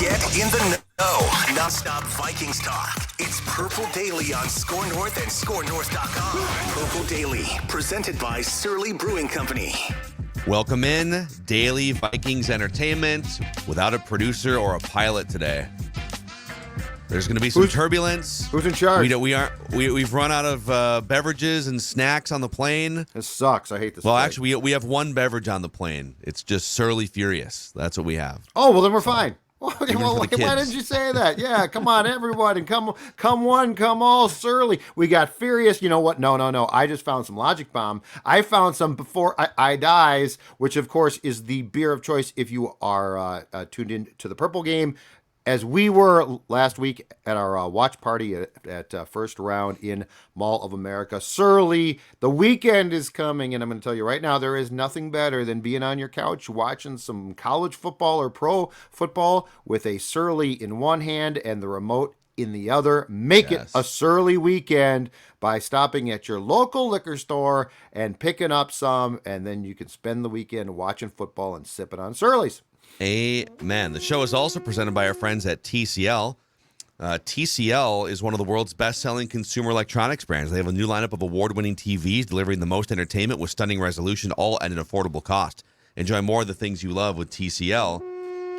Get in the know. Non-stop Vikings talk. It's Purple Daily on Score North and ScoreNorth.com. Purple Daily, presented by Surly Brewing Company. Welcome in, Daily Vikings Entertainment, without a producer or a pilot today. There's going to be some turbulence. Who's in charge? We've run out of beverages and snacks on the plane. This sucks. I hate this. Well, actually, we have one beverage on the plane. It's just Surly Furious. That's what we have. Oh, well, then we're fine. Well, Even for why the kids. didn't you say that? Yeah, come on, everybody. Come one, come all, Surly. We got Furious. You know what? No. I just found some Logic Bomb. I found some Before I Dies, which, of course, is the beer of choice if you are tuned in to the Purple Game. As we were last week at our watch party at First Round in Mall of America, Surly, the weekend is coming, and I'm going to tell you right now, there is nothing better than being on your couch watching some college football or pro football with a Surly in one hand and the remote in the other. Make it a Surly weekend by stopping at your local liquor store and picking up some, and then you can spend the weekend watching football and sipping on Surly's. Amen. The show is also presented by our friends at TCL. TCL is one of the world's best-selling consumer electronics brands. They have a new lineup of award-winning TVs delivering the most entertainment with stunning resolution, all at an affordable cost. Enjoy more of the things you love with TCL.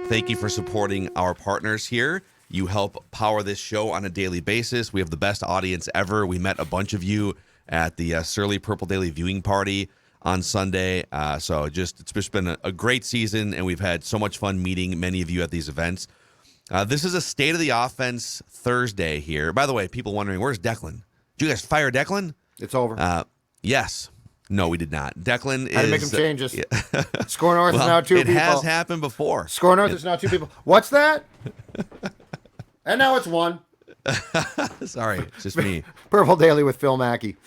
Thank you for supporting our partners here. You help power this show on a daily basis. We have the best audience ever. We met a bunch of you at the Surly Purple Daily viewing party on Sunday. So it's just been a great season, and we've had so much fun meeting many of you at these events. This is a State of the Offense Thursday here. By the way, people wondering, where's Declan? Did you guys fire Declan? It's over. Yes. No, we did not. Declan is... Had to make some changes. Score North is now two people. It has happened before. Score North is now two people. What's that? And now it's one. Sorry, it's just me. Purple Daily with Phil Mackey.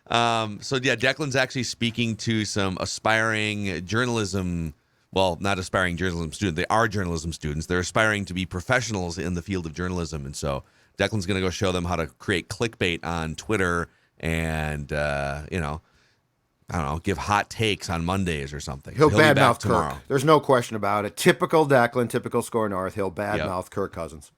Declan's actually speaking to some aspiring journalism, well, not aspiring journalism students. They are journalism students. They're aspiring to be professionals in the field of journalism. And so Declan's going to go show them how to create clickbait on Twitter and, give hot takes on Mondays or something. He'll badmouth tomorrow. Kirk. There's no question about it. Typical Declan, typical Score North. He'll badmouth Kirk Cousins.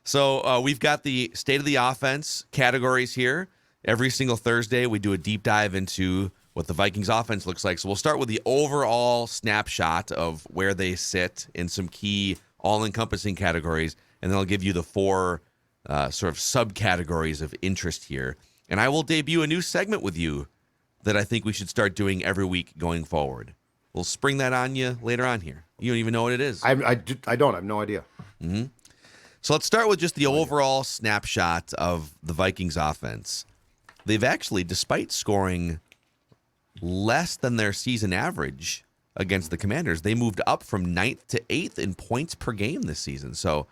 So we've got the State of the Offense categories here. Every single Thursday, we do a deep dive into what the Vikings offense looks like. So we'll start with the overall snapshot of where they sit in some key all-encompassing categories, and then I'll give you the four sort of subcategories of interest here. And I will debut a new segment with you that I think we should start doing every week going forward. We'll spring that on you later on here. You don't even know what it is. I don't. I have no idea. Mm-hmm. So let's start with just the overall snapshot of the Vikings offense. They've actually, despite scoring less than their season average against the Commanders, they moved up from 9th to 8th in points per game this season. So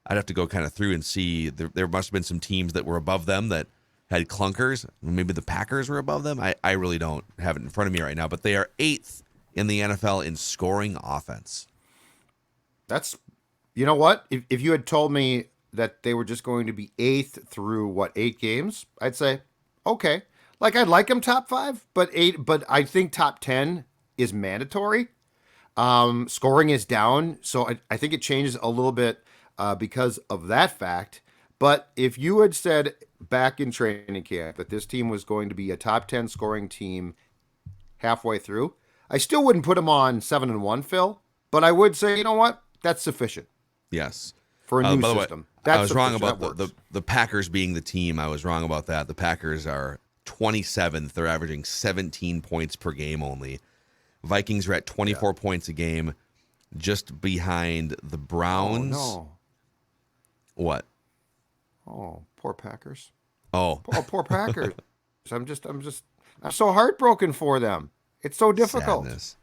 I'd have to go kind of through and see. There must have been some teams that were above them that had clunkers. Maybe the Packers were above them. I really don't have it in front of me right now. But they are 8th in the NFL in scoring offense. That's, you know what? If you had told me that they were just going to be 8th through, 8 games, I'd say, okay. Like, I'd like them top 5, but I think top 10 is mandatory. Scoring is down, so I think it changes a little bit because of that fact. But if you had said back in training camp that this team was going to be a top 10 scoring team halfway through, I still wouldn't put them on 7-1, Phil. But I would say, you know what? That's sufficient. Yes. For a new system. I was wrong about the Packers being the team. I was wrong about that. The Packers are 27th. They're averaging 17 points per game only. Vikings are at 24 points a game, just behind the Browns. Oh, no. What? Oh, poor Packers. Oh, poor Packers. I'm so heartbroken for them. It's so difficult. Sadness.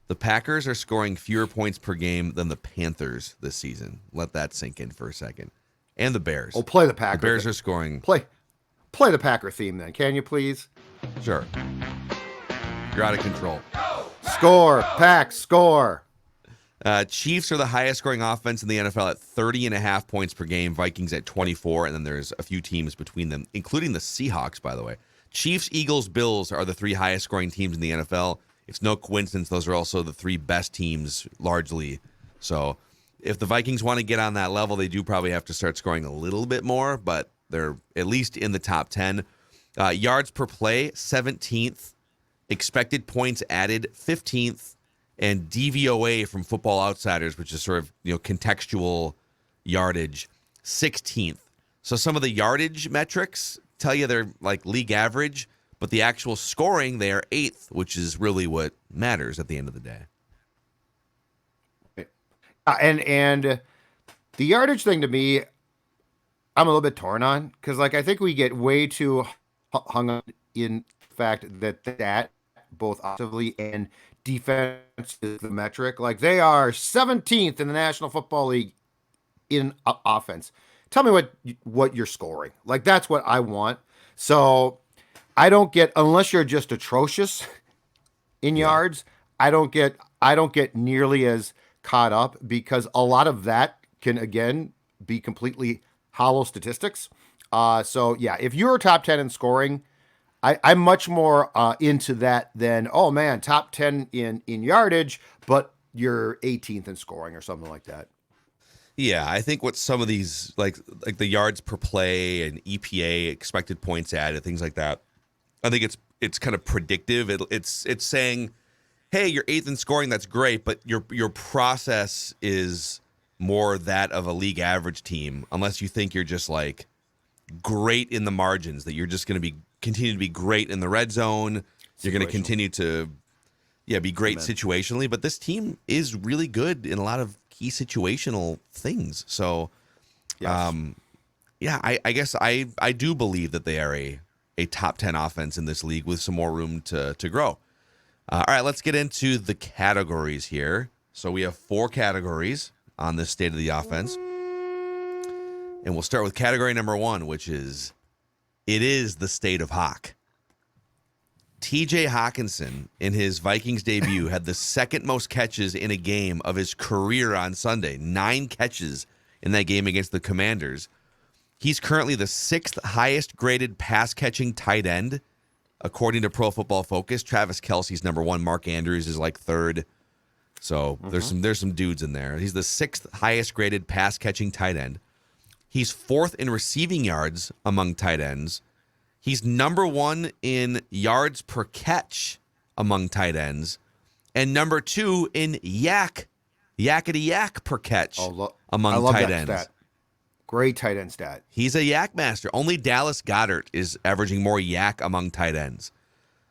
The Packers are scoring fewer points per game than the Panthers this season. Let that sink in for a second. And the Bears. Oh, play the Packers. The Bears are scoring. Play the Packer theme then, can you please? Sure. You're out of control. Score, Pack, score. Chiefs are the highest scoring offense in the NFL at 30.5 points per game. Vikings at 24, and then there's a few teams between them, including the Seahawks, by the way. Chiefs, Eagles, Bills are the 3 highest scoring teams in the NFL. It's no coincidence those are also the 3 best teams, largely. So if the Vikings want to get on that level, they do probably have to start scoring a little bit more, but they're at least in the top 10. Yards per play, 17th. Expected points added, 15th. And DVOA from Football Outsiders, which is sort of contextual yardage, 16th. So some of the yardage metrics tell you they're like league average, but the actual scoring, they are 8th, which is really what matters at the end of the day. And the yardage thing to me, I'm a little bit torn on because I think we get way too hung up in the fact that both offensively and defense is the metric. Like they are 17th in the National Football League in offense. Tell me what you're scoring. Like that's what I want. So I don't get, unless you're just atrocious in yards, I don't get nearly as caught up because a lot of that can again be completely hollow statistics. So yeah, if you're top 10 in scoring, I'm much more into that than, oh man, top 10 in yardage, but you're 18th in scoring or something like that. Yeah, I think what some of these like the yards per play and EPA, expected points added, things like that, I think it's kind of predictive. It's saying, hey, you're 8th in scoring, that's great, but your process is more that of a league average team, unless you think you're just like great in the margins, that you're just going to continue to be great in the red zone. You're going to continue to be great situationally, but this team is really good in a lot of key situational things. So, yes. I guess I do believe that they are a top 10 offense in this league with some more room to grow. All right, let's get into the categories here. So we have 4 categories on this state of the offense. And we'll start with category number 1, which is it is the state of Hawk. TJ Hockenson, in his Vikings debut, had the second most catches in a game of his career on Sunday. 9 catches in that game against the Commanders. He's currently the 6th highest graded pass catching tight end, according to Pro Football Focus. Travis Kelce's number 1. Mark Andrews is like 3rd. So there's some dudes in there. He's the 6th highest graded pass catching tight end. He's 4th in receiving yards among tight ends. He's number 1 in yards per catch among tight ends, and number 2 in yakety yak per catch among tight ends. Stat. Great tight end stat. He's a yak master. Only Dallas Goedert is averaging more yak among tight ends.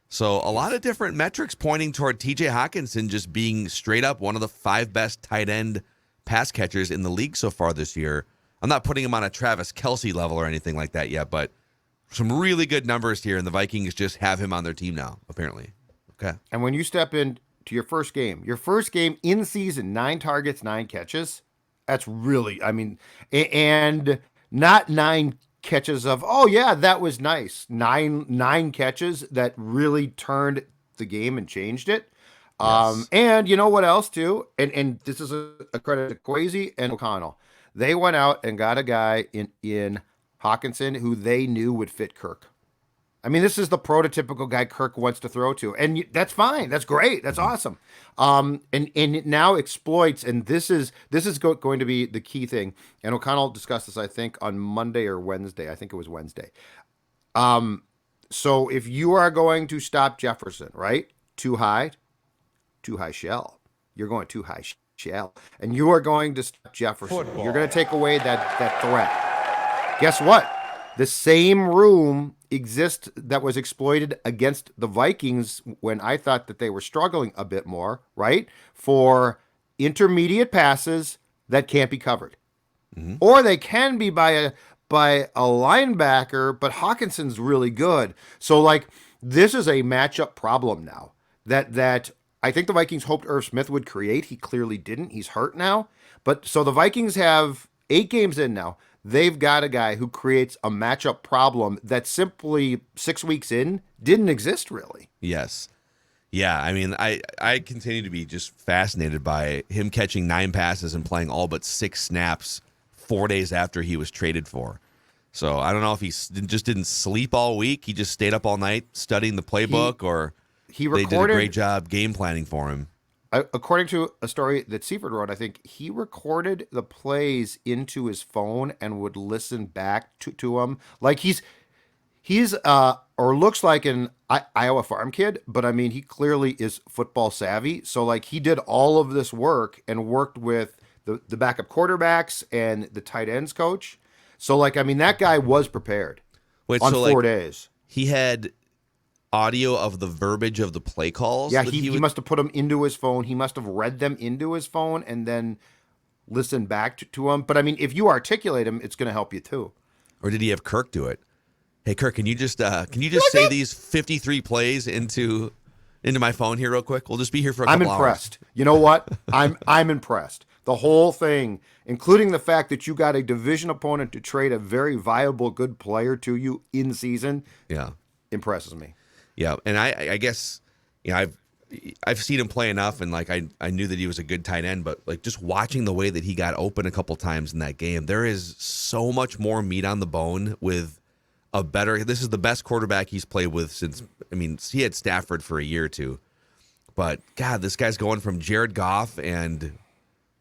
So a lot of different metrics pointing toward TJ Hockenson just being straight up one of the 5 best tight end pass catchers in the league so far this year. I'm not putting him on a Travis Kelce level or anything like that yet, but some really good numbers here, and the Vikings just have him on their team now, apparently. Okay. And when you step into your first game in season, 9 targets, 9 catches, that's really, and not 9 catches of, oh yeah, that was nice. 9 catches that really turned the game and changed it. Yes. And you know what else too? And this is a credit to Kwesi and O'Connell. They went out and got a guy in Hockenson who they knew would fit Kirk. This is the prototypical guy Kirk wants to throw to, and that's fine. That's great. That's awesome. And it now exploits, and this is going to be the key thing. And O'Connell discussed this, I think, on Monday or Wednesday. I think it was Wednesday. So if you are going to stop Jefferson, right? Too high shell. You're going too high shell, and you are going to stop Jefferson. Football. You're going to take away that threat. Guess what? The same room exists that was exploited against the Vikings when I thought that they were struggling a bit more, right? For intermediate passes that can't be covered. Mm-hmm. Or they can be by a linebacker, but Hawkinson's really good. So this is a matchup problem now that I think the Vikings hoped Irv Smith would create. He clearly didn't. He's hurt now. But so the Vikings have 8 games in now. They've got a guy who creates a matchup problem that simply 6 weeks in didn't exist really. Yes. Yeah, I continue to be just fascinated by him catching 9 passes and playing all but 6 snaps 4 days after he was traded for. So I don't know if he just didn't sleep all week. He just stayed up all night studying the playbook, or they did a great job game planning for him. according to a story that Seifert wrote, I think he recorded the plays into his phone and would listen back to them. Like he's or looks like an Iowa farm kid, but I mean, he clearly is football savvy. So like he did all of this work and worked with the backup quarterbacks and the tight ends coach. So like, I mean, that guy was prepared on 4 days. He had audio of the verbiage of the play calls. Yeah, he must have put them into his phone. He must have read them into his phone and then listened back to them. But I mean, if you articulate them, it's going to help you too. Or did he have Kirk do it? Hey, Kirk, can you just say these 53 plays into my phone here real quick? We'll just be here for a couple hours. I'm impressed. You know what? I'm impressed. The whole thing, including the fact that you got a division opponent to trade a very viable, good player to you in season, impresses me. Yeah, and I guess, you know, I've seen him play enough, and like I knew that he was a good tight end, but like just watching the way that he got open a couple times in that game, there is so much more meat on the bone with a better. This is the best quarterback he's played with since. I mean, he had Stafford for a year or two, but God, this guy's going from Jared Goff and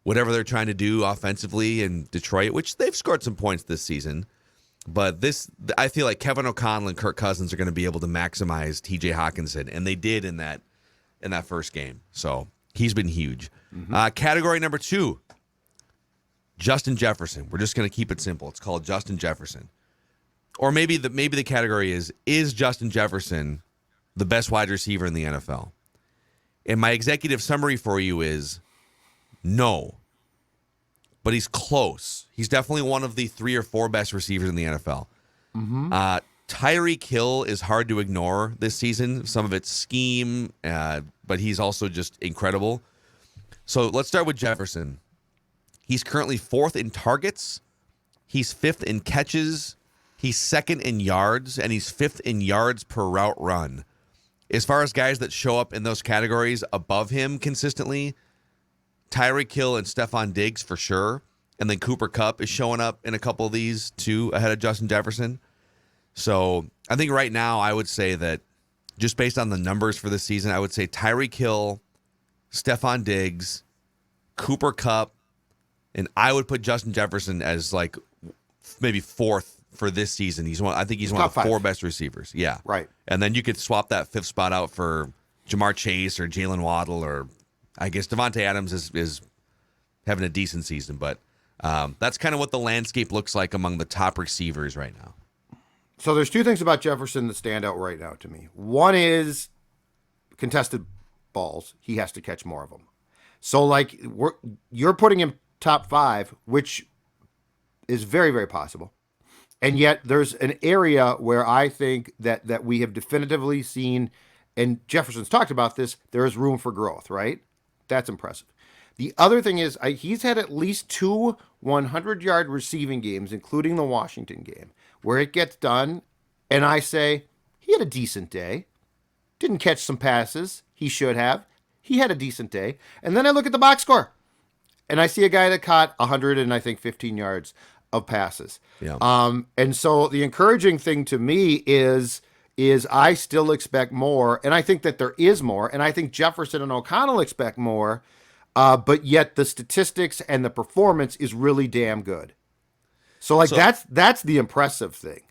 whatever they're trying to do offensively in Detroit, which they've scored some points this season. But this, I feel like Kevin O'Connell and Kirk Cousins are going to be able to maximize TJ Hockenson, and they did in that first game. So he's been huge. Mm-hmm. Category number 2, Justin Jefferson. We're just going to keep it simple. It's called Justin Jefferson, or maybe the category is Justin Jefferson the best wide receiver in the NFL? And my executive summary for you is no. But he's close. He's definitely one of the 3 or 4 best receivers in the NFL. Mm-hmm. Tyreek Hill is hard to ignore this season. Some of it's scheme, but he's also just incredible. So let's start with Jefferson. He's currently 4th in targets. He's 5th in catches. He's 2nd in yards, and he's 5th in yards per route run. As far as guys that show up in those categories above him consistently, Tyreek Hill and Stephon Diggs for sure. And then Cooper Kupp is showing up in a couple of these too ahead of Justin Jefferson. So I think right now I would say that just based on the numbers for this season, I would say Tyreek Hill, Stephon Diggs, Cooper Kupp, and I would put Justin Jefferson as like maybe 4th for this season. I think he's one of the 4 best receivers. Yeah. Right. And then you could swap that 5th spot out for Jamar Chase or Jalen Waddle, or I guess Devontae Adams is having a decent season, but that's kind of what the landscape looks like among the top receivers right now. So there's 2 things about Jefferson that stand out right now to me. One is contested balls. He has to catch more of them. So like you're putting him top 5, which is very, very possible. And yet there's an area where I think that we have definitively seen, and Jefferson's talked about this, there is room for growth, right? That's impressive. The other thing is he's had at least 2 100-yard receiving games, including the Washington game, where it gets done, and I say, he had a decent day. Didn't catch some passes he should have. He had a decent day. And then I look at the box score, and I see a guy that caught 15 yards of passes. Yeah. And so the encouraging thing to me is I still expect more, and I think that there is more, and I think Jefferson and O'Connell expect more, but yet the statistics and the performance is really damn good. So that's the impressive thing.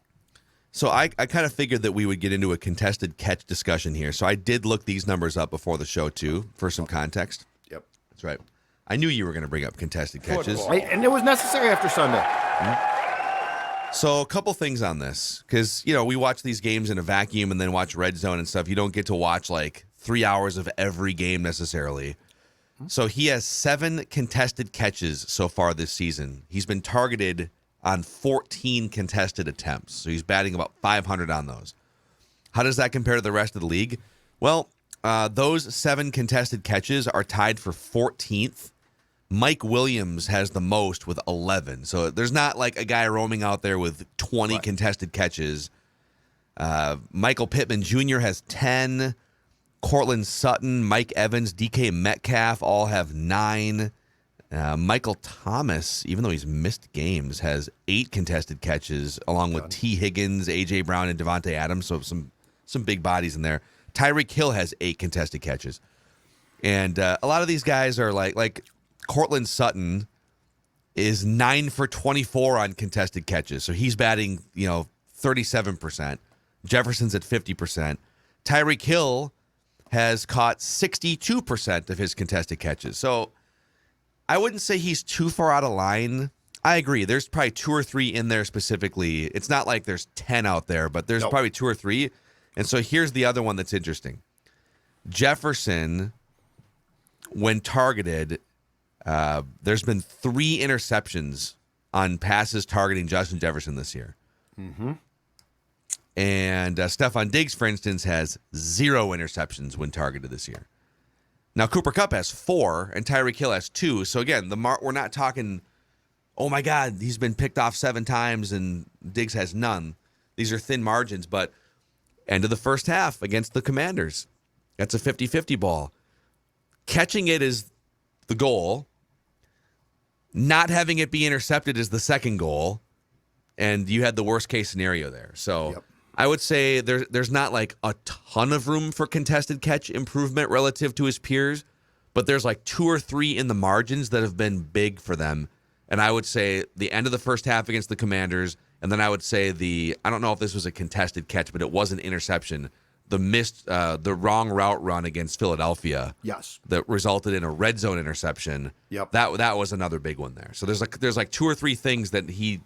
So I kind of figured that we would get into a contested catch discussion here. So I did look these numbers up before the show too, for some context. Yep. That's right. I knew you were going to bring up contested catches. And it was necessary after Sunday. Mm-hmm. So a couple things on this, because, you know, we watch these games in a vacuum and then watch Red Zone and stuff. You don't get to watch like 3 hours of every game necessarily. So he has 7 contested catches so far this season. He's been targeted on 14 contested attempts. So he's batting about 500 on those. How does that compare to the rest of the league? Well, those 7 contested catches are tied for 14th. Mike Williams has the most with 11. So there's not like a guy roaming out there with 20 contested catches. Michael Pittman Jr. has 10. Cortland Sutton, Mike Evans, DK Metcalf all have 9. Michael Thomas, even though he's missed games, has 8 contested catches, along with T. Higgins, A.J. Brown, and Devontae Adams. So some big bodies in there. Tyreek Hill has 8 contested catches. And a lot of these guys are like Cortland Sutton is 9 for 24 on contested catches. So he's batting, 37%. Jefferson's at 50%. Tyreek Hill has caught 62% of his contested catches. So I wouldn't say he's too far out of line. I agree. There's probably 2 or 3 in there specifically. It's not like there's 10 out there, but there's probably 2 or 3. And so here's the other one that's interesting. Jefferson, when targeted, there's been 3 interceptions on passes targeting Justin Jefferson this year. Mm-hmm. And Stephon Diggs, for instance, has 0 interceptions when targeted this year. Now, Cooper Kupp has 4, and Tyreek Hill has 2. So, again, we're not talking, oh, my God, he's been picked off 7 times and Diggs has none. These are thin margins, but end of the first half against the Commanders. That's a 50-50 ball. Catching it is the goal. Not having it be intercepted is the second goal. And you had the worst-case scenario there. So I would say there's not like a ton of room for contested catch improvement relative to his peers, but there's like 2 or 3 in the margins that have been big for them. And I would say the end of the first half against the Commanders, and then I would say I don't know if this was a contested catch, but it was an interception. The wrong route run against Philadelphia. Yes. That resulted in a red zone interception. Yep. That was another big one there. So there's like 2 or 3 things that he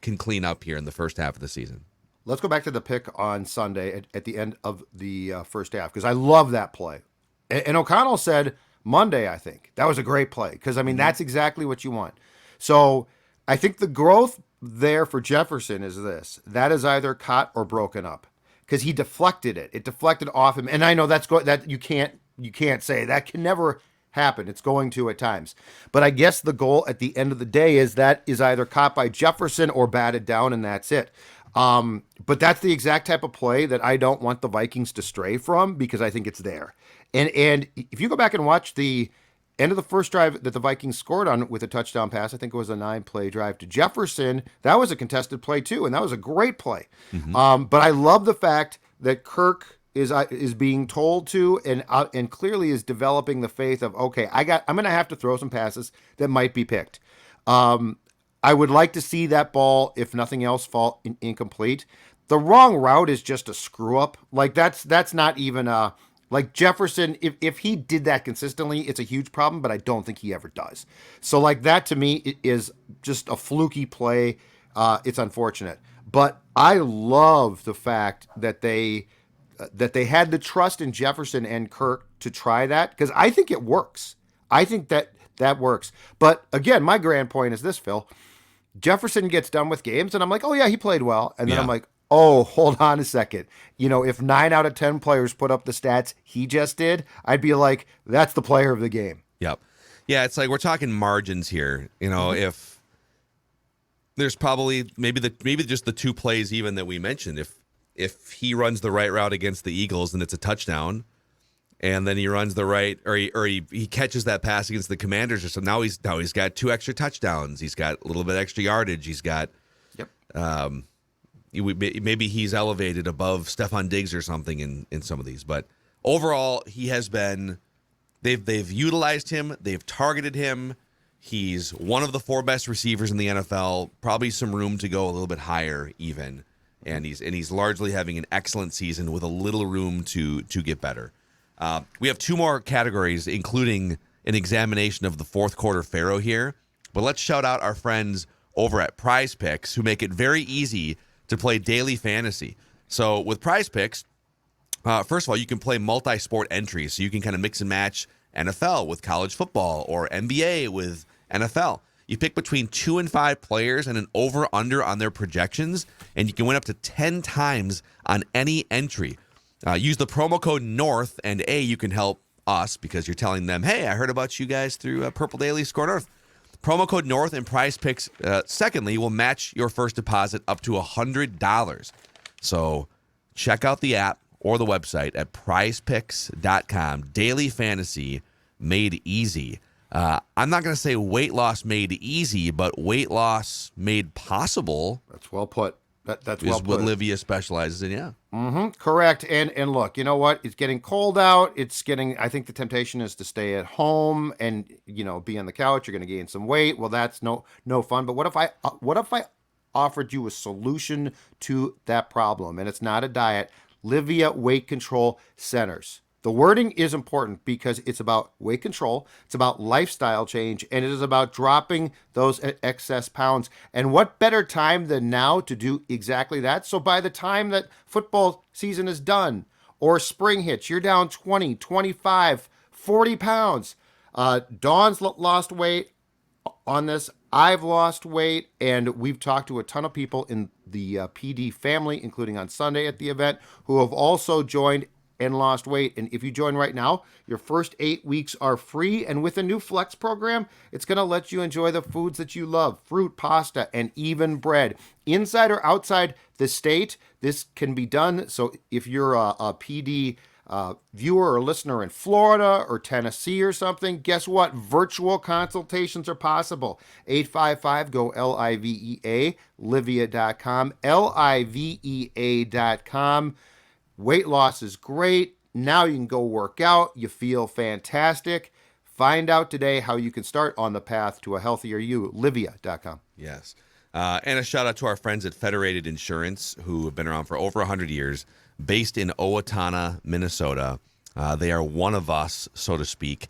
can clean up here in the first half of the season. Let's go back to the pick on Sunday at the end of the first half, because I love that play. And O'Connell said Monday, I think. That was a great play, because, that's exactly what you want. So I think the growth there for Jefferson is this. That is either caught or broken up, because he deflected it. It deflected off him. And I know that you can't say. That can never happen. It's going to at times. But I guess the goal at the end of the day is that is either caught by Jefferson or batted down, and that's it. But that's the exact type of play that I don't want the Vikings to stray from, because I think it's there. And if you go back and watch the end of the first drive that the Vikings scored on with a touchdown pass, I think it was a 9-play drive to Jefferson. That was a contested play too, and that was a great play. Mm-hmm. But I love the fact that Kirk is being told to and clearly is developing the faith of, okay, I'm going to have to throw some passes that might be picked. I would like to see that ball, if nothing else, fall incomplete. The wrong route is just a screw up. Like that's not even like Jefferson. If he did that consistently, it's a huge problem, but I don't think he ever does. So like that to me, it is just a fluky play. It's unfortunate, but I love the fact that they had the trust in Jefferson and Kirk to try that, because I think it works. I think that works. But again, my grand point is this, Phil. Jefferson gets done with games, and I'm like, oh, yeah, he played well. And then I'm like, oh, hold on a second. If 9 out of 10 players put up the stats he just did, I'd be like, that's the player of the game. Yep. Yeah, it's like we're talking margins here. If there's probably maybe just the 2 plays even that we mentioned. If he runs the right route against the Eagles, then it's a touchdown. And then he runs the right, or he catches that pass against the Commanders, or so now he's got 2 extra touchdowns. He's got a little bit extra yardage. He's got, maybe he's elevated above Stephon Diggs or something in some of these. But overall, he has been. They've utilized him. They've targeted him. He's one of the 4 best receivers in the NFL. Probably some room to go a little bit higher even. And he's largely having an excellent season with a little room to get better. We have 2 more categories, including an examination of the fourth quarter Pharaoh here. But let's shout out our friends over at Prize Picks, who make it very easy to play daily fantasy. So with Prize Picks, first of all, you can play multi-sport entries. So you can kind of mix and match NFL with college football or NBA with NFL. You pick between 2 and 5 players and an over-under on their projections, and you can win up to 10 times on any entry. Use the promo code NORTH, and you can help us because you're telling them, hey, I heard about you guys through Purple Daily Score North. Promo code NORTH and Prize Picks, secondly, will match your first deposit up to $100. So check out the app or the website at prizepicks.com. Daily fantasy made easy. I'm not going to say weight loss made easy, but weight loss made possible. That's well put. That's is well what put. Livia specializes in. Yeah. Correct. And look, you know what? It's getting cold out. I think the temptation is to stay at home and, be on the couch. You're going to gain some weight. Well, that's no fun. But what if I offered you a solution to that problem? And it's not a diet. Livia Weight Control Centers. The wording is important because it's about weight control, it's about lifestyle change, and it is about dropping those excess pounds. And what better time than now to do exactly that? So by the time that football season is done or spring hits, you're down 20, 25, 40 pounds. Dawn's lost weight on this. I've lost weight, and we've talked to a ton of people in the PD family, including on Sunday at the event, who have also joined and lost weight. And if you join right now, your first 8 weeks are free. And with a new Flex program, it's going to let you enjoy the foods that you love: fruit, pasta, and even bread. Inside or outside the state, this can be done. So if you're a PD viewer or listener in Florida or Tennessee or something, guess what? Virtual consultations are possible. 855-GO-LIVEA, Livia.com, Livea.com. Weight loss is great. Now you can go work out. You feel fantastic. Find out today how you can start on the path to a healthier you. Livia.com. Yes. And a shout out to our friends at Federated Insurance, who have been around for over 100 years, based in Owatonna, Minnesota. They are one of us, so to speak.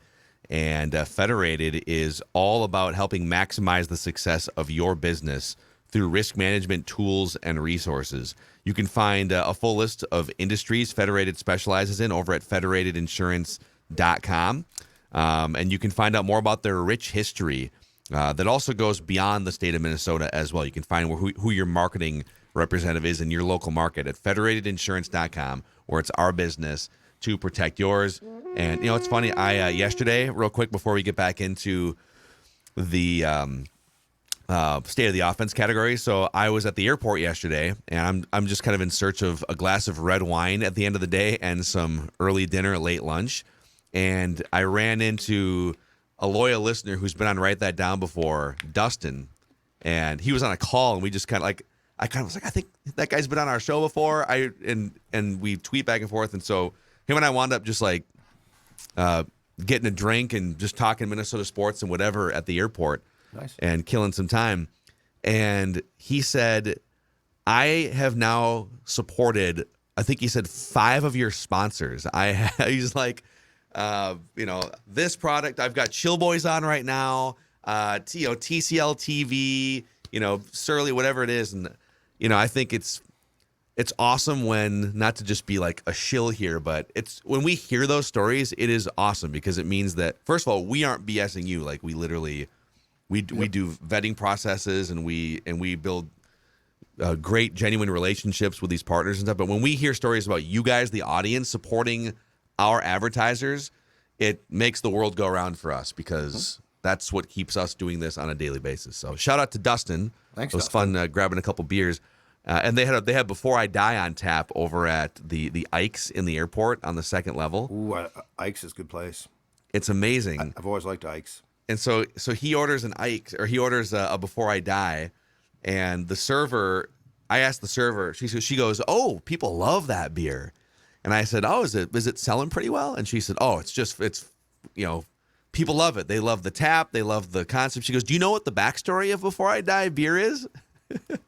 And Federated is all about helping maximize the success of your business through risk management tools and resources. You can find a full list of industries Federated specializes in over at federatedinsurance.com. And you can find out more about their rich history that also goes beyond the state of Minnesota as well. You can find who your marketing representative is in your local market at federatedinsurance.com, where it's our business to protect yours. And, it's funny. I yesterday, real quick, before we get back into the state of the offense category. So I was at the airport yesterday, and I'm just kind of in search of a glass of red wine at the end of the day and some early dinner, late lunch. And I ran into a loyal listener who's been on Write That Down before, Dustin, and he was on a call, and we just I was like, I think that guy's been on our show before. And we tweet back and forth, and so him and I wound up just getting a drink and just talking Minnesota sports and whatever at the airport. Nice. And killing some time. And he said, I have now supported, I think he said 5 of your sponsors. He's like, this product, I've got Chill Boys on right now, TCL TV, Surly, whatever it is. And, I think it's awesome when, not to just be like a shill here, but it's when we hear those stories, it is awesome because it means that, first of all, we aren't BSing you. Like we literally, we do vetting processes and we build great, genuine relationships with these partners and stuff. But when we hear stories about you guys, the audience, supporting our advertisers, it makes the world go around for us because that's what keeps us doing this on a daily basis. So shout out to Dustin. Thanks. It was Dustin. fun grabbing a couple beers. And they had Before I Die on tap over at the Ike's in the airport on the second level. Ooh, Ike's is a good place. It's amazing. I've always liked Ike's. And so he orders an Ike's, or he orders a Before I Die, and the server, I asked the server, she goes, "Oh, people love that beer." And I said, "Oh, is it selling pretty well?" And she said, "Oh, it's people love it. They love the tap, they love the concept." She goes, "Do you know what the backstory of Before I Die beer is?" And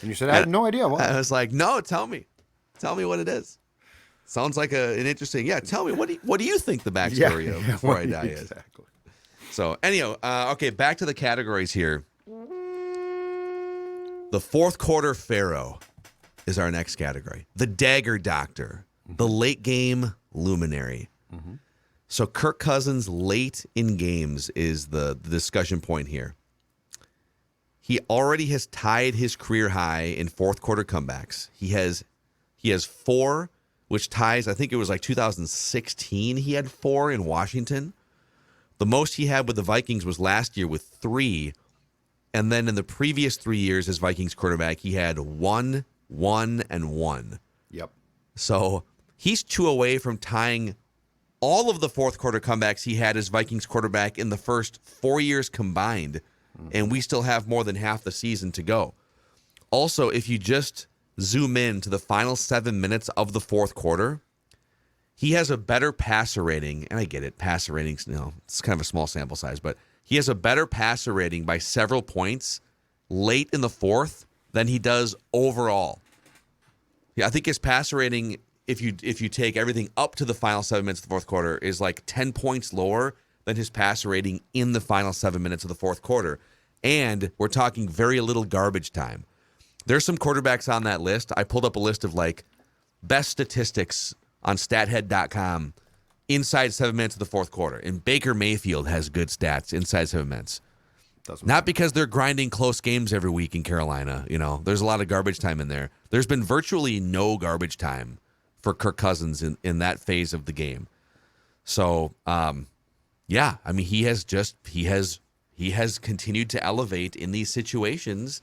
you said, "I had no idea." What? I was like, "No, tell me what it is." Sounds like an interesting. Yeah, tell me what do you think the backstory of Before I Die is? Exactly. So anyhow, okay, back to the categories here. The fourth quarter pharaoh is our next category. The Dagger Doctor, the late game luminary. Mm-hmm. So Kirk Cousins late in games is the discussion point here. He already has tied his career high in fourth quarter comebacks. He has 4, which ties, I think it was like 2016 he had 4 in Washington. The most he had with the Vikings was last year with 3. And then in the previous 3 years as Vikings quarterback, he had 1, 1, and 1. Yep. So he's 2 away from tying all of the fourth quarter comebacks he had as Vikings quarterback in the first 4 years combined. And we still have more than half the season to go. Also, if you just zoom in to the final 7 minutes of the fourth quarter, he has a better passer rating. And I get it. Passer ratings, it's kind of a small sample size, but he has a better passer rating by several points late in the fourth than he does overall. Yeah, I think his passer rating, if you take everything up to the final 7 minutes of the fourth quarter, is like 10 points lower than his passer rating in the final 7 minutes of the fourth quarter. And we're talking very little garbage time. There's some quarterbacks on that list. I pulled up a list of like best statistics on stathead.com inside 7 minutes of the fourth quarter. And Baker Mayfield has good stats inside 7 minutes. Not because they're grinding close games every week in Carolina. There's a lot of garbage time in there. There's been virtually no garbage time for Kirk Cousins in that phase of the game. So, yeah, I mean, he has continued to elevate in these situations,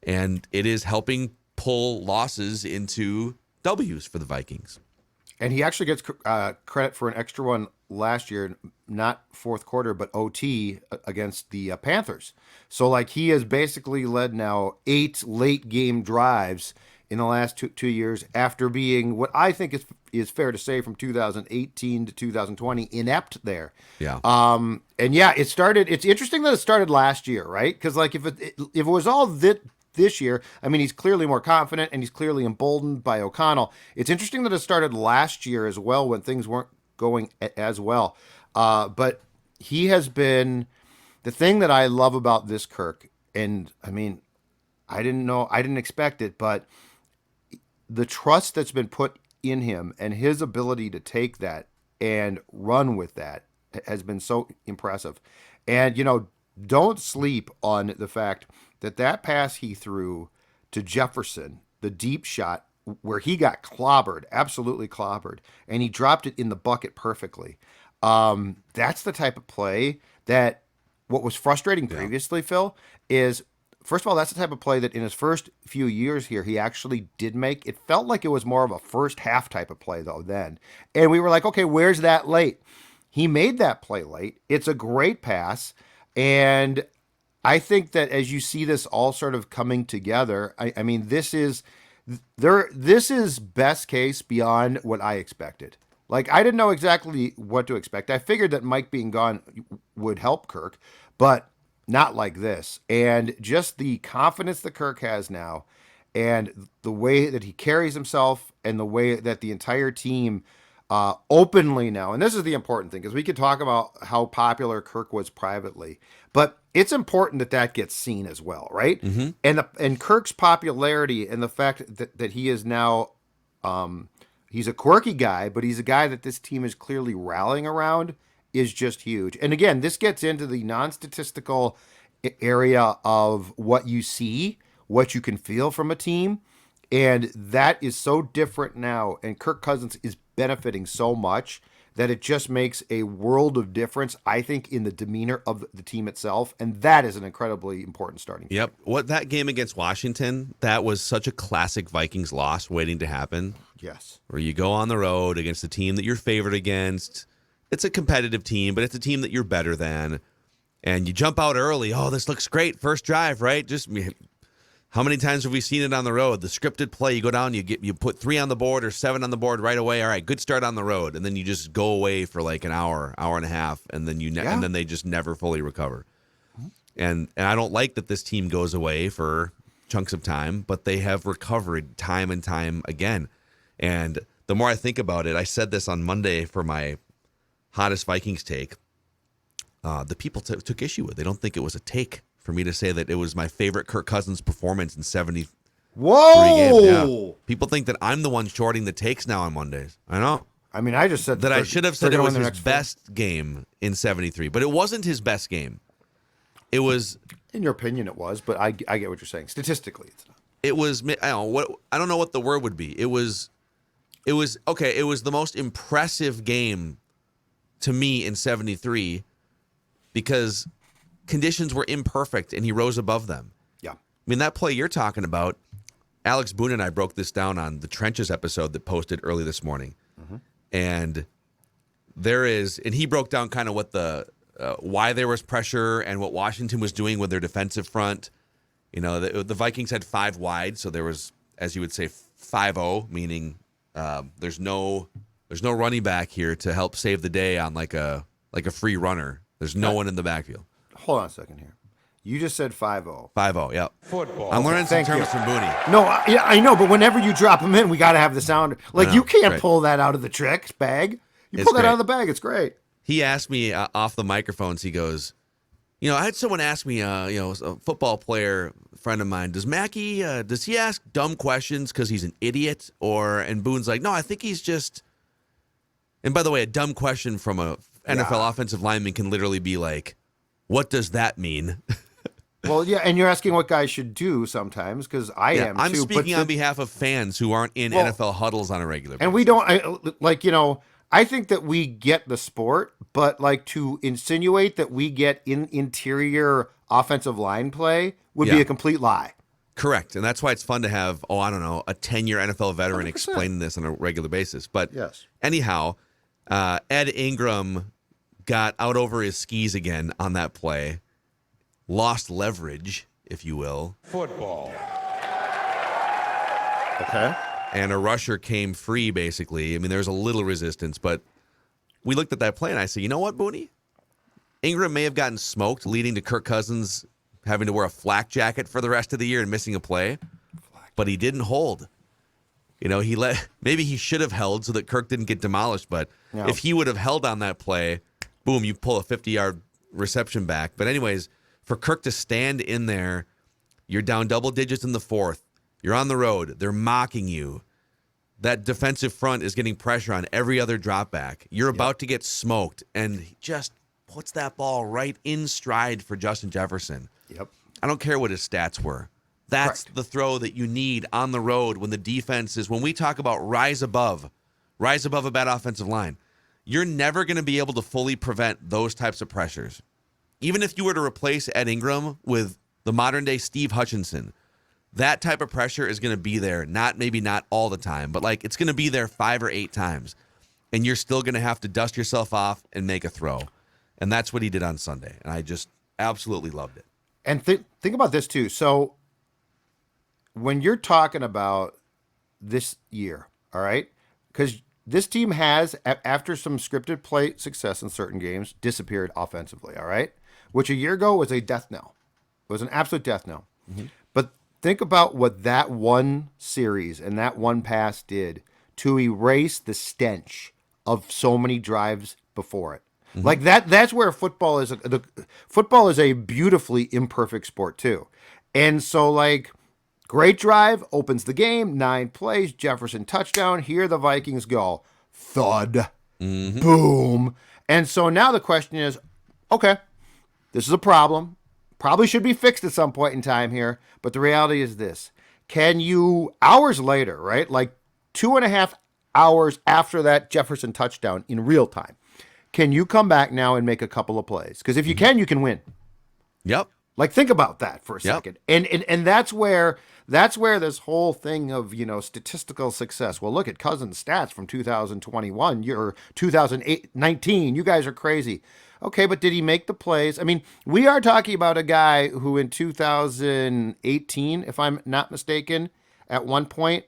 and it is helping pull losses into W's for the Vikings. And he actually gets credit for an extra one last year, not fourth quarter, but OT against the Panthers. So, like, he has basically led now 8 late game drives in the last two years after being what I think is fair to say from 2018 to 2020 inept there. Yeah. And yeah, it's interesting that it started last year, right? Because like if it was all this year, I mean, he's clearly more confident and he's clearly emboldened by O'Connell. It's interesting that it started last year as well when things weren't going as well. But he has been the thing that I love about this Kirk. And I mean, I didn't expect it, but the trust that's been put in him and his ability to take that and run with that has been so impressive. And, don't sleep on the fact that pass he threw to Jefferson, the deep shot where he got clobbered, absolutely clobbered, and he dropped it in the bucket perfectly. That's the type of play that what was frustrating previously, Phil, is first of all, that's the type of play that in his first few years here, he actually did make. It felt like it was more of a first half type of play, though, then. And we were like, okay, where's that late? He made that play late. It's a great pass. And I think that as you see this all sort of coming together, I mean, this is best case beyond what I expected. Like, I didn't know exactly what to expect. I figured that Mike being gone would help Kirk, but not like this. And just the confidence that Kirk has now and the way that he carries himself and the way that the entire team openly now, and this is the important thing, because we could talk about how popular Kirk was privately, but it's important that gets seen as well, right? Mm-hmm. And Kirk's popularity and the fact that he is now, he's a quirky guy, but he's a guy that this team is clearly rallying around, is just huge. And again, this gets into the non-statistical area of what you see, what you can feel from a team. And that is so different now. And Kirk Cousins is benefiting so much that it just makes a world of difference, I think, in the demeanor of the team itself. And that is an incredibly important starting point. Yep. What that game against Washington, that was such a classic Vikings loss waiting to happen. Yes. Where you go on the road against a team that you're favored against. It's a competitive team, but it's a team that you're better than. And you jump out early. Oh, this looks great. First drive, right? Just how many times have we seen it on the road? The scripted play, you go down, you put 3 on the board or 7 on the board right away. All right, good start on the road, and then you just go away for like an hour and a half, and then and then they just never fully recover. And I don't like that this team goes away for chunks of time, but they have recovered time and time again. And the more I think about it, I said this on Monday for my hottest Vikings take. The people took issue with. They don't think it was a take for me to say that it was my favorite Kirk Cousins performance in 73 games. Yeah. People think that I'm the one shorting the takes now on Mondays. I know. I mean, I just said that I should have said it was his best game in 73, but it wasn't his best game. It was, in your opinion, it was, but I get what you're saying. Statistically, it's not. It was. I don't know what the word would be. It was okay. It was the most impressive game to me in 73 because conditions were imperfect and he rose above them. Yeah. I mean, that play you're talking about, Alex Boone and I broke this down on the Trenches episode that posted early this morning. Mm-hmm. And he broke down kind of what why there was pressure and what Washington was doing with their defensive front. You know, the Vikings had 5 wide, so there was as you would say, 5-0, meaning there's no running back here to help save the day on like a free runner. There's no one in the backfield. Hold on a second here. You just said 5-0. 5-0, yep. Football. I'm learning some Thank terms you. from Booney. No, I know, but whenever you drop them in, we got to have the sound. Like, know, you can't right. pull that out of the tricks bag. You It's pull that great. out of the bag. It's great. He asked me off the microphones, he goes, I had someone ask me, a football player friend of mine, does Mackey, does he ask dumb questions because he's an idiot? And Boone's like, no, I think he's just, and by the way, a dumb question from a NFL offensive lineman can literally be like, what does that mean? Well, yeah, and you're asking what guys should do sometimes, because I am, I'm too. speaking on behalf of fans who aren't in NFL huddles on a regular basis. And we don't, I think that we get the sport, but like to insinuate that we get interior offensive line play would be a complete lie. Correct. And that's why it's fun to have, a 10-year NFL veteran 100%. explaining this on a regular basis. But Yes. anyhow, Ed Ingram got out over his skis again on that play, lost leverage, if you will. Football. Okay. And a rusher came free, basically. I mean, there was a little resistance, but we looked at that play, and I said, you know what, Booney? Ingram may have gotten smoked, leading to Kirk Cousins having to wear a flak jacket for the rest of the year and missing a play, but he didn't hold. Maybe he should have held so that Kirk didn't get demolished, but if he would have held on that play, boom, you pull a 50-yard reception back. But anyways, for Kirk to stand in there, you're down double digits in the fourth. You're on the road. They're mocking you. That defensive front is getting pressure on every other drop back. You're about to get smoked, and he just puts that ball right in stride for Justin Jefferson. Yep. I don't care what his stats were. That's the throw that you need on the road when the defense is, when we talk about rise above a bad offensive line, you're never going to be able to fully prevent those types of pressures. Even if you were to replace Ed Ingram with the modern day Steve Hutchinson, that type of pressure is going to be there. Maybe not all the time, but like it's going to be there 5 or 8 times. And you're still going to have to dust yourself off and make a throw. And that's what he did on Sunday. And I just absolutely loved it. And think about this too. So when you're talking about this year, all right, because this team has, after some scripted play success in certain games, disappeared offensively, all right, which a year ago was a death knell. It was an absolute death knell. Mm-hmm. But think about what that one series and that one pass did to erase the stench of so many drives before it. Mm-hmm. Like that's where football is. Football is a beautifully imperfect sport too. And so like great drive opens the game, 9 plays, Jefferson touchdown. Here the Vikings go. Thud. Mm-hmm. Boom. And so now the question is, okay, this is a problem. Probably should be fixed at some point in time here. But the reality is this. Can you, hours later, right? Like 2.5 hours after that Jefferson touchdown in real time, can you come back now and make a couple of plays? Because if you can win. Yep. Like think about that for a second. And that's where this whole thing of, statistical success. Well, look at Cousins' stats from 2021, or 2019. You guys are crazy. Okay, but did he make the plays? I mean, we are talking about a guy who in 2018, if I'm not mistaken, at one point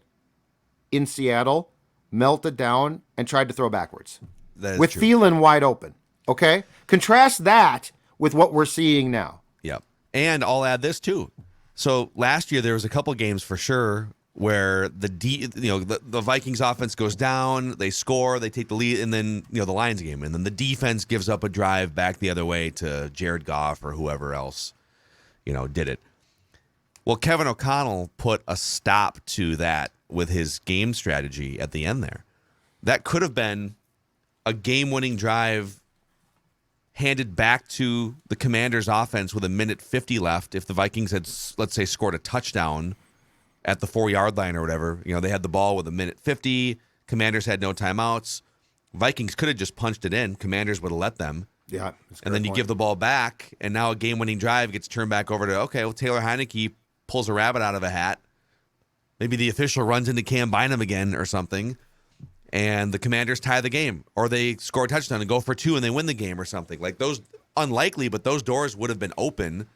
in Seattle, melted down and tried to throw backwards. With true. Thielen wide open. Okay? Contrast that with what we're seeing now. Yep. And I'll add this too. So last year there was a couple games for sure where the Vikings offense goes down, they score, they take the lead, and then the Lions game, and then the defense gives up a drive back the other way to Jared Goff or whoever else did it. Well, Kevin O'Connell put a stop to that with his game strategy at the end there. That could have been a game-winning drive handed back to the Commanders' offense with 1:50 left. If the Vikings had, let's say, scored a touchdown at the 4-yard line or whatever, they had the ball with 1:50. Commanders had no timeouts. Vikings could have just punched it in. Commanders would have let them. Yeah. And then you give the ball back, and now a game-winning drive gets turned back over to, Taylor Heineke pulls a rabbit out of a hat. Maybe the official runs into Cam Bynum again or something, and the Commanders tie the game, or they score a touchdown and go for 2 and they win the game or something. Like those, unlikely, but those doors would have been open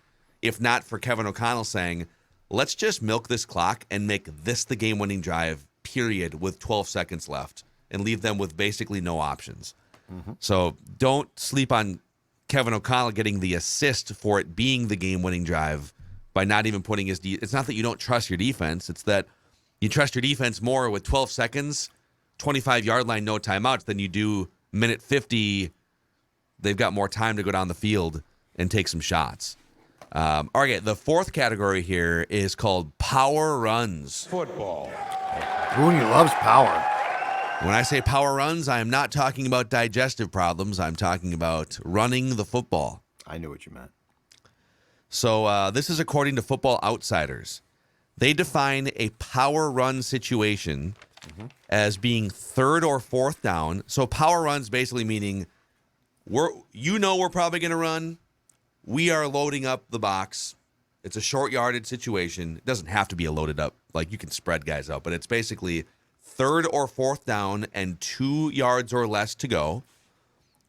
if not for Kevin O'Connell saying, let's just milk this clock and make this the game-winning drive, period, with 12 seconds left, and leave them with basically no options. So don't sleep on Kevin O'Connell getting the assist for it being the game-winning drive by not even putting his it's not that you don't trust your defense. It's that you trust your defense more with 12 seconds, 25-yard line, no timeouts, than you do minute 50. They've got more time to go down the field and take some shots. Okay, the fourth category here is called power runs. Football. Rooney loves power. When I say power runs, I am not talking about digestive problems. I'm talking about running the football. I knew what you meant. So this is according to Football Outsiders. They define a power run situation as being third or fourth down. So power runs basically meaning we're probably going to run. We are loading up the box. It's a short yardage situation. It doesn't have to be a loaded up. Like you can spread guys out, but it's basically third or fourth down and 2 yards or less to go,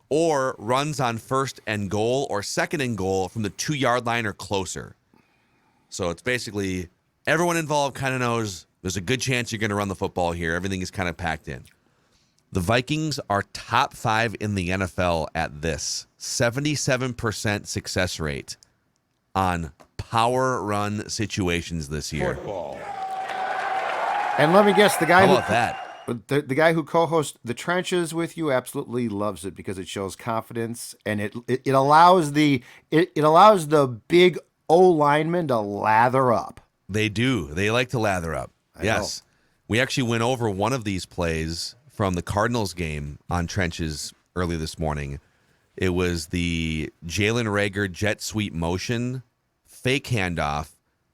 or runs on first and goal or second and goal from the 2-yard line or closer. So it's basically everyone involved kind of knows there's a good chance you're going to run the football here. Everything is kind of packed in. The Vikings are top 5 in the NFL at this 77% success rate on power run situations this year. Football. And let me guess, the guy How about that? The guy who co-hosts The Trenches with you absolutely loves it because it shows confidence and it allows the big O lineman to lather up. They do. They like to lather up. Yes. We actually went over one of these plays from the Cardinals game on Trenches early this morning. It was the Jalen Reagor jet sweep motion, fake handoff.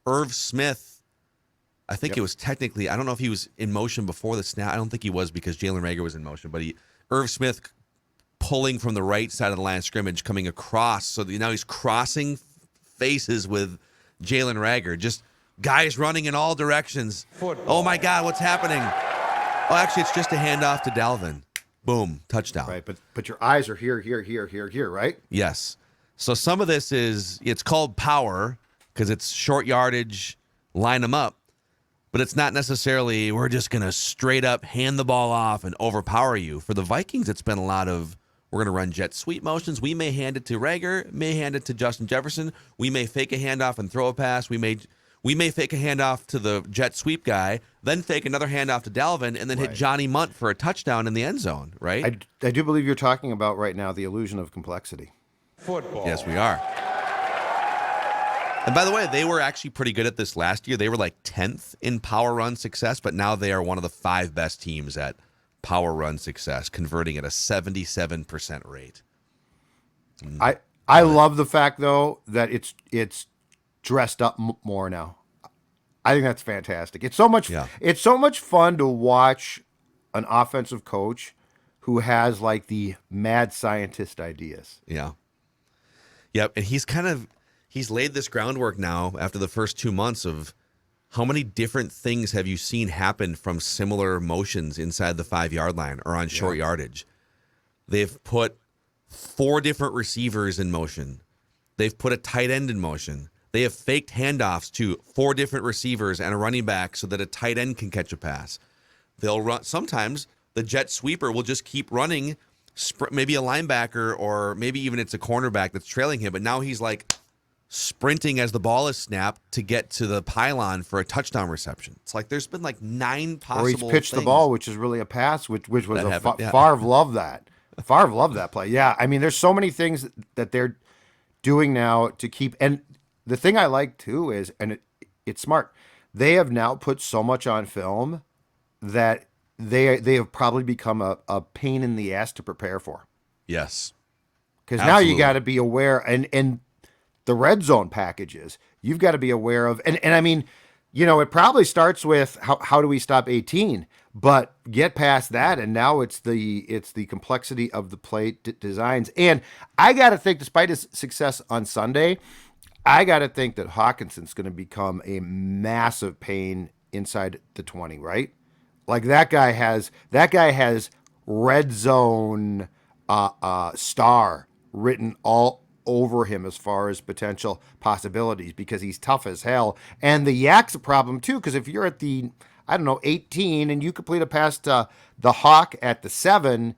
Irv Smith, I think it was technically, I don't know if he was in motion before the snap. I don't think he was because Jalen Reagor was in motion, but Irv Smith pulling from the right side of the line of scrimmage, coming across. So now he's crossing faces with Jalen Reagor. Just guys running in all directions. Football. Oh my God, what's happening? Oh, actually, it's just a handoff to Dalvin. Boom, touchdown. Right, but your eyes are here, right? Yes. So some of this it's called power because it's short yardage, line them up. But it's not necessarily we're just going to straight up hand the ball off and overpower you. For the Vikings, it's been a lot of we're going to run jet sweep motions. We may hand it to Reagor, may hand it to Justin Jefferson. We may fake a handoff and throw a pass. We may fake a handoff to the jet sweep guy, then fake another handoff to Dalvin, and then hit Johnny Munt for a touchdown in the end zone, right? I do believe you're talking about right now the illusion of complexity. Football. Yes, we are. And by the way, they were actually pretty good at this last year. They were like 10th in power run success, but now they are one of the 5 best teams at power run success, converting at a 77% rate. I love the fact though that it's dressed up more now. I think that's fantastic. It's so much fun to watch an offensive coach who has like the mad scientist ideas. Yeah. Yep, and he's laid this groundwork now after the first 2 months of how many different things have you seen happen from similar motions inside the 5-yard line or on short yardage. They've put 4 different receivers in motion. They've put a tight end in motion. They have faked handoffs to 4 different receivers and a running back so that a tight end can catch a pass. They'll run. Sometimes the jet sweeper will just keep running, maybe a linebacker or maybe even it's a cornerback that's trailing him, but now he's like sprinting as the ball is snapped to get to the pylon for a touchdown reception. It's like there's been like 9 possible Or he's pitched things. the ball, which is really a pass, which was That a happened, yeah. Favre loved that. Favre loved that play. Yeah, I mean, there's so many things that they're doing now to keep. And the thing I like too is, and it's smart, they have now put so much on film that they have probably become a pain in the ass to prepare for. Yes. Because now you got to be aware, and the red zone packages, you've got to be aware of. And I mean, it probably starts with how do we stop 18? But get past that, and now it's the complexity of the play designs. And I got to think, despite his success on Sunday, I got to think that Hawkinson's going to become a massive pain inside the 20, right? Like that guy has red zone star written all over him as far as potential possibilities because he's tough as hell. And the yak's a problem too, because if you're at the, I don't know, 18 and you complete a pass to the Hawk at the 7,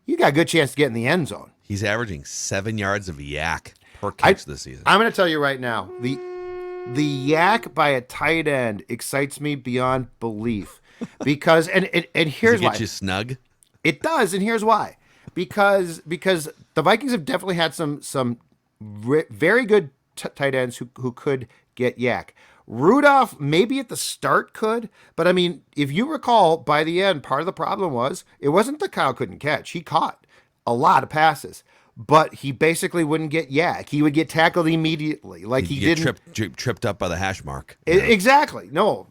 you got a good chance to get in the end zone. He's averaging 7 yards of yak per catch this season. I'm going to tell you right now, the yak by a tight end excites me beyond belief because, and here's why. Does it get you snug? It does, and here's why. Because the Vikings have definitely had some very good tight ends who could get yak. Rudolph maybe at the start could, but I mean, if you recall, by the end, part of the problem was it wasn't that Kyle couldn't catch. He caught a lot of passes, but he basically wouldn't get yak. He would get tackled immediately, like he didn't tripped up by the hash mark. Exactly. No,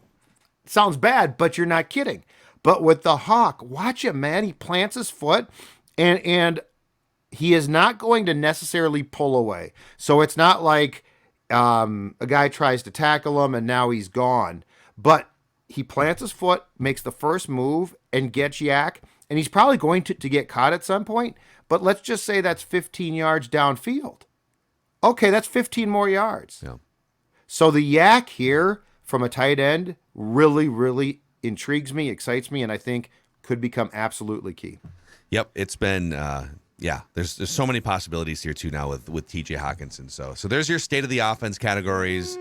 sounds bad, but you're not kidding. But with the Hawk, watch him, man. He plants his foot, and he is not going to necessarily pull away. So it's not like a guy tries to tackle him and now he's gone. But he plants his foot, makes the first move, and gets yak. And he's probably going to get caught at some point. But let's just say that's 15 yards downfield. Okay, that's 15 more yards. Yeah. So the yak here from a tight end really, really intrigues me, excites me, and I think could become absolutely key. Yep, it's been there's so many possibilities here too now with TJ Hockenson. So there's your state of the offense categories.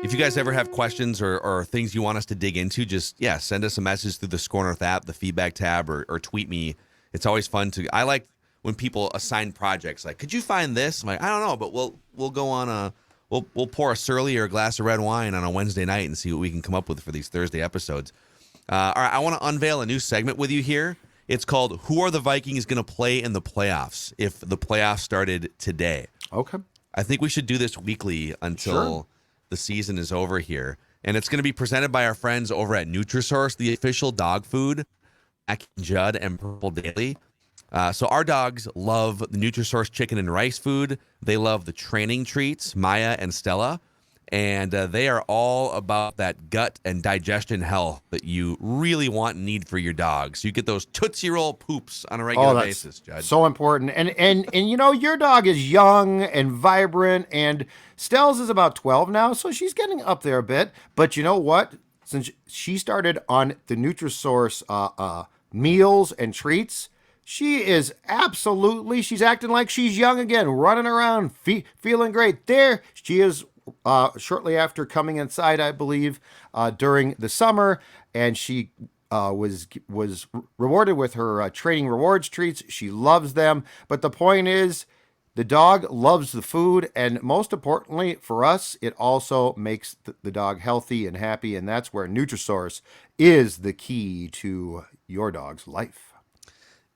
If you guys ever have questions or things you want us to dig into, just send us a message through the Score North app, the feedback tab, or tweet me. It's always fun I like when people assign projects like, could you find this? I'm like, I don't know, but we'll go on we'll pour a Surly or a glass of red wine on a Wednesday night and see what we can come up with for these Thursday episodes. All right, I want to unveil a new segment with you here. It's called Who Are the Vikings Going to Play in the Playoffs if the playoffs started today? Okay. I think we should do this weekly until the season is over here. And it's going to be presented by our friends over at Nutrisource, the official dog food, Mackey Judd and Purple Daily. So our dogs love the Nutrisource chicken and rice food. They love the training treats, Maya and Stella. And they are all about that gut and digestion health that you really want and need for your dog. So you get those Tootsie Roll poops on a regular basis, Judd. So important. And you know, your dog is young and vibrant, and Stell's is about 12 now, so she's getting up there a bit. But you know what? Since she started on the Nutrisource meals and treats, she is she's acting like she's young again, running around, feeling great. There she is. Shortly after coming inside, I believe, during the summer, and she was rewarded with her training rewards treats. She loves them, but the point is, the dog loves the food, and most importantly for us, it also makes the dog healthy and happy, and that's where Nutrisource is the key to your dog's life.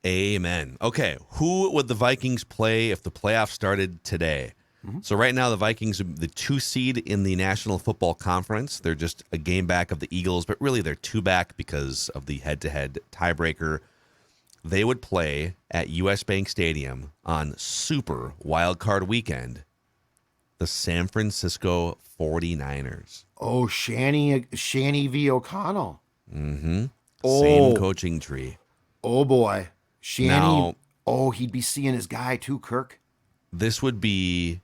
Amen. Okay, who would the Vikings play if the playoffs started today? Mm-hmm. So right now the Vikings are the 2 seed in the National Football Conference. They're just a game back of the Eagles, but really they're 2 back because of the head-to-head tiebreaker. They would play at US Bank Stadium on Super Wildcard Weekend, the San Francisco 49ers. Oh, Shanny V. O'Connell. Mm-hmm. Same coaching tree. Oh, boy. Shanny. He'd be seeing his guy too, Kirk. This would be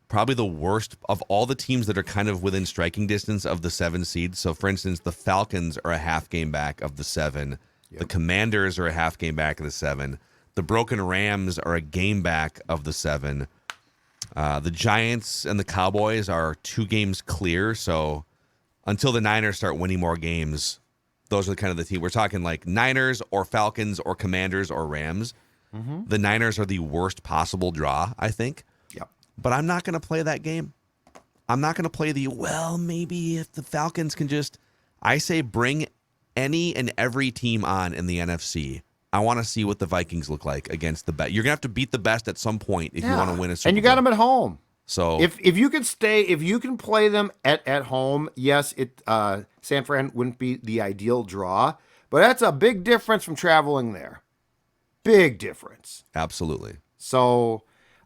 probably the worst of all the teams that are kind of within striking distance of the 7 seeds. So, for instance, the Falcons are a half game back of the 7. Yep. The Commanders are a half game back of the 7. The Broken Rams are a game back of the 7. The Giants and the Cowboys are 2 games clear. So, until the Niners start winning more games, those are kind of the team. We're talking like Niners or Falcons or Commanders or Rams. Mm-hmm. The Niners are the worst possible draw, I think. Yep. But I'm not going to play that game. I'm not going to play maybe if the Falcons can I say bring any and every team on in the NFC. I want to see what the Vikings look like against the best. You're going to have to beat the best at some point if you want to win a Super Bowl. And you got them at home. So if you can play them at home, yes, San Fran wouldn't be the ideal draw, but that's a big difference from traveling there. Big difference. Absolutely. So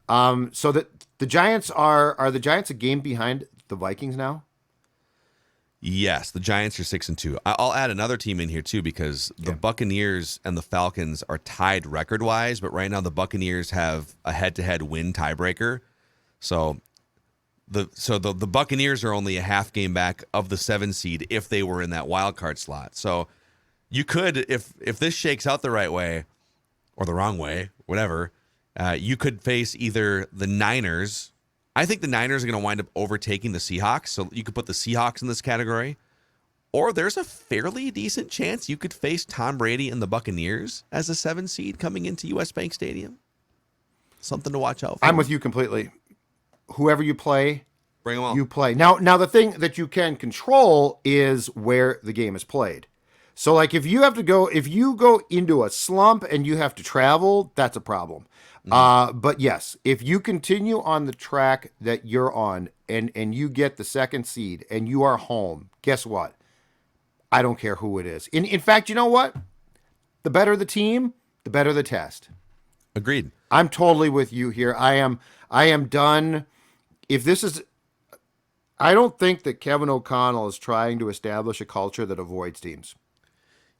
the Giants are the Giants a game behind the Vikings now? Yes, the Giants are 6-2. I'll add another team in here too because the Buccaneers and the Falcons are tied record-wise, but right now the Buccaneers have a head-to-head win tiebreaker. So the Buccaneers are only a half game back of the 7 seed if they were in that wild card slot. So you could, if this shakes out the right way or the wrong way, whatever, you could face either the Niners. I think the Niners are going to wind up overtaking the Seahawks, so you could put the Seahawks in this category. Or there's a fairly decent chance you could face Tom Brady and the Buccaneers as a 7 seed coming into US Bank Stadium. Something to watch out for. I'm with you completely. Whoever you play, bring them all. You play. Now the thing that you can control is where the game is played. So like if you go into a slump and you have to travel, that's a problem. But yes, if you continue on the track that you're on and you get the 2nd seed and you are home, guess what? I don't care who it is. In fact, you know what? The better the team, the better the test. Agreed. I'm totally with you here. I am done. If this is, I don't think that Kevin O'Connell is trying to establish a culture that avoids teams.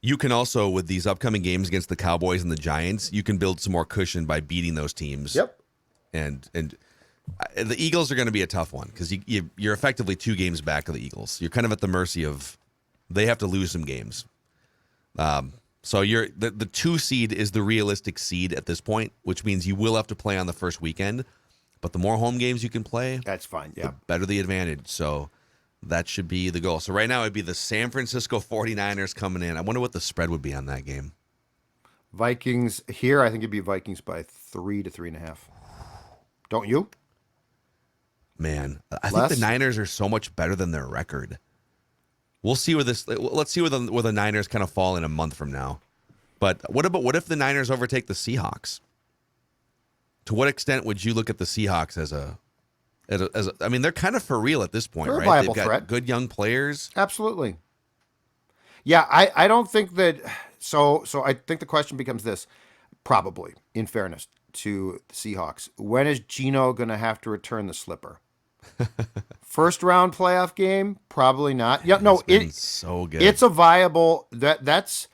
You can also, with these upcoming games against the Cowboys and the Giants, you can build some more cushion by beating those teams. Yep. And the Eagles are going to be a tough one because you're effectively 2 games back of the Eagles. You're kind of at the mercy of, they have to lose some games. So you're the 2 seed is the realistic seed at this point, which means you will have to play on the first weekend. But the more home games you can play, that's fine. Yeah. The better the advantage. So that should be the goal. So right now it'd be the San Francisco 49ers coming in. I wonder what the spread would be on that game. Vikings here, I think it'd be Vikings by 3 to 3.5. Don't you? Man, I think the Niners are so much better than their record. We'll see where this. Let's see where the Niners kind of fall in a month from now. But what if the Niners overtake the Seahawks? To what extent would you look at the Seahawks as a I mean, they're kind of for real at this point, they're right? A viable They've got threat. Good young players. Absolutely. Yeah, I don't think that. So I think the question becomes this: probably, in fairness to the Seahawks, when is Geno going to have to return the slipper? First round playoff game? Probably not. Yeah, no, it's so good. It's a viable that's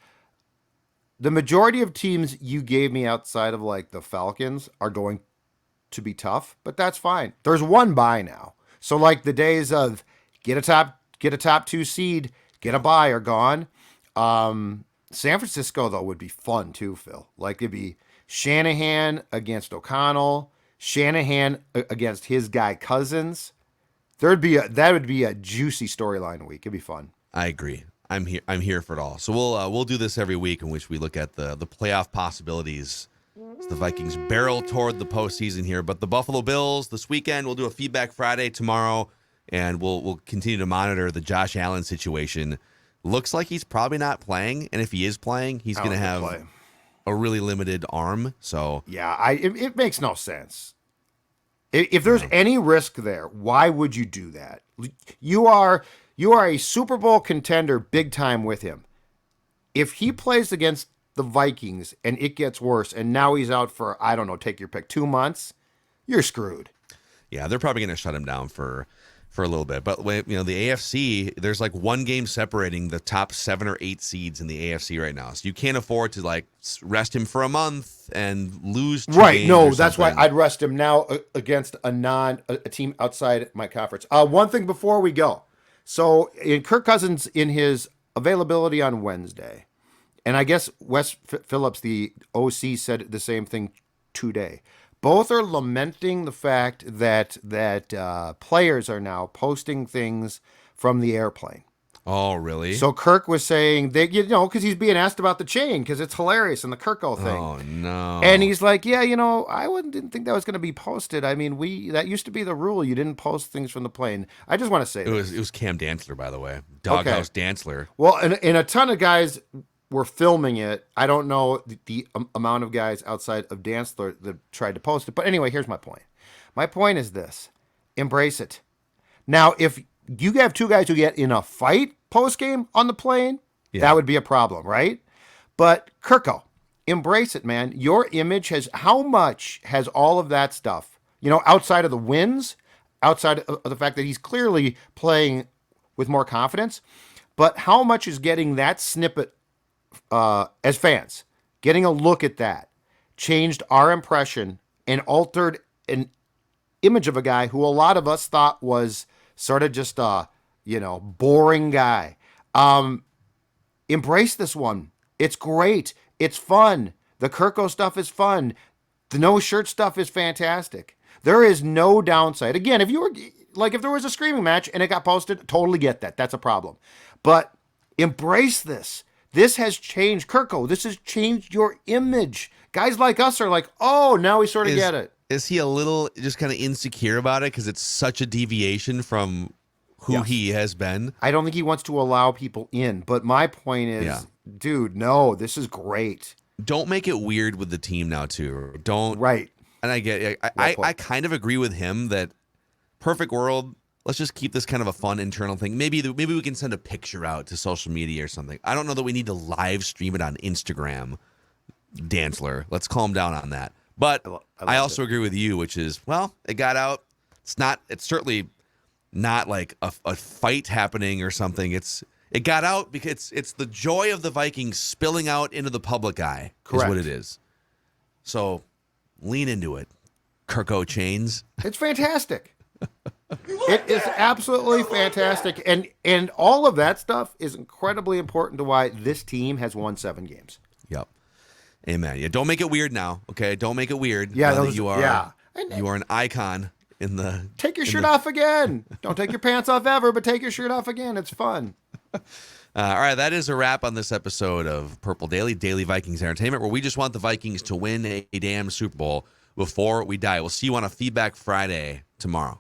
the majority of teams you gave me outside of like the Falcons are going to be tough, but that's fine. There's one bye now. So like the days of get a top 2 seed, get a bye are gone. San Francisco though would be fun too, Phil. Like it'd be Shanahan against O'Connell, Shanahan against his guy Cousins. That would be a juicy storyline week. It'd be fun. I agree. I'm here for it all. So we'll do this every week in which we look at the playoff possibilities as the Vikings barrel toward the postseason here. But the Buffalo Bills this weekend, we'll do a Feedback Friday tomorrow, and we'll continue to monitor the Josh Allen situation. Looks like he's probably not playing, and if he is playing, he's going to have a really limited arm. So yeah, it makes no sense. If there's any risk there, why would you do that? You are a Super Bowl contender big time with him. If he plays against the Vikings and it gets worse and now he's out for, I don't know, take your pick, 2 months, you're screwed. Yeah, they're probably going to shut him down for a little bit. But the AFC, there's like one game separating the top 7 or 8 seeds in the AFC right now. So you can't afford to like rest him for a month and lose 2 right. games No, or that's why something. I'd rest him now against a team outside my conference. One thing before we go. So in Kirk Cousins in his availability on Wednesday, and I guess Wes Phillips, the OC, said the same thing today. Both are lamenting the fact that players are now posting things from the airplane. Oh, really? So Kirk was saying that, because he's being asked about the chain because it's hilarious and the Kirko thing. Oh no! And he's like, yeah, I didn't think that was going to be posted. I mean, that used to be the rule. You didn't post things from the plane. I just want to say it was Cam Dantzler, by the way, Doghouse Dantzler. Well, and a ton of guys were filming it. I don't know the amount of guys outside of Dantzler that tried to post it. But anyway, here's my point. My point is this. Embrace it. Now, if you have 2 guys who get in a fight post-game on the plane, that would be a problem, right? But Kirko, embrace it, man. Your image how much has all of that stuff, outside of the wins, outside of the fact that he's clearly playing with more confidence. But how much is getting that snippet as fans, getting a look at that, changed our impression and altered an image of a guy who a lot of us thought was sort of just a, boring guy. Embrace this one. It's great. It's fun. The Kirko stuff is fun. The no shirt stuff is fantastic. There is no downside. Again, if there was a screaming match and it got posted, totally get that. That's a problem. But embrace this. This has changed Kirko. This has changed your image. Guys like us are like, oh, now we sort of get it. Is he a little just kind of insecure about it because it's such a deviation from who he has been? I don't think he wants to allow people in. But my point is, dude, no, this is great. Don't make it weird with the team now, too. Don't. Right. And I kind of agree with him that perfect world, let's just keep this kind of a fun internal thing. Maybe we can send a picture out to social media or something. I don't know that we need to live stream it on Instagram, Dantzler. Let's calm down on that. But I also agree with you, which is, well, it got out. It's certainly not like a fight happening or something. It got out because it's the joy of the Vikings spilling out into the public eye. Correct. Is what it is. So lean into it. Kirko Chains. It's fantastic. It is absolutely fantastic. And all of that stuff is incredibly important to why this team has won 7 games. Yep. Amen. Yeah, don't make it weird now, okay? Don't make it weird. Yeah, you are an icon in the... Take your shirt off again. Don't take your pants off ever, but take your shirt off again. It's fun. All right, that is a wrap on this episode of Purple Daily Vikings Entertainment, where we just want the Vikings to win a damn Super Bowl before we die. We'll see you on a Feedback Friday tomorrow.